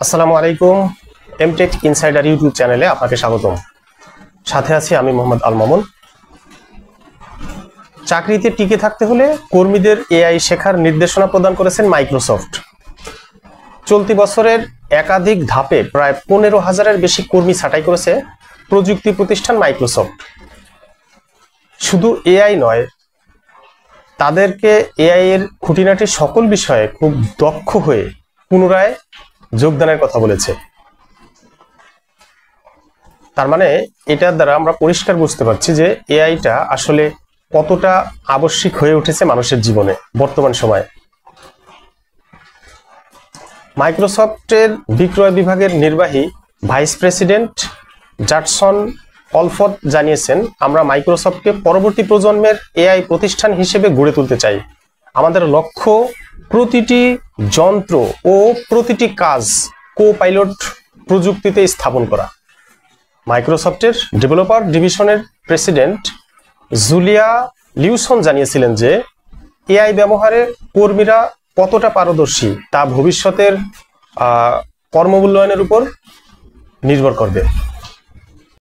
আসসালামু আলাইকুম। MTech insider YouTube চ্যানেলে আপনাকে স্বাগতম। সাথে আছি আমি মোহাম্মদ আল মামুন। চাকরিতে টিকে থাকতে হলে কর্মীদের এআই শেখার নির্দেশনা প্রদান করেছেন মাইক্রোসফট। চলতি বছরের একাধিক ধাপে প্রায় 15,000-এর বেশি কর্মী ছাঁটাই করেছে প্রযুক্তি প্রতিষ্ঠান মাইক্রোসফট। শুধু এআই নয়, তাদেরকে এআই এর খুঁটিনাটি সকল বিষয়ে খুব দক্ষ হয়ে পুনরায় যোগদানের কথা বলেছে। তার মানে এটার দ্বারা আমরা পরিষ্কার বুঝতে পারছি যে এআইটা আসলে কতটা আবশ্যিক হয়ে উঠেছে মানুষের জীবনে বর্তমান সময়ে। মাইক্রোসফটের বিক্রয় বিভাগের নির্বাহী ভাইস প্রেসিডেন্ট জাডসন অলফট জানিয়েছেন, আমরা মাইক্রোসফটকে পরবর্তী প্রজন্মের এআই প্রতিষ্ঠান হিসেবে গড়ে তুলতে চাই। আমাদের লক্ষ্য প্রতিটি যন্ত্র ও প্রতিটি কাজ কো-পাইলট প্রযুক্তিতে স্থাপন করা। মাইক্রোসফটের ডেভেলপার ডিভিশনের প্রেসিডেন্ট জুলিয়া লিউসন জানিয়েছিলেন যে এআই ব্যবহারে কর্মীরা কতটা পারদর্শী তা ভবিষ্যতের কর্মমূল্যায়নের উপর নির্ভর করবে।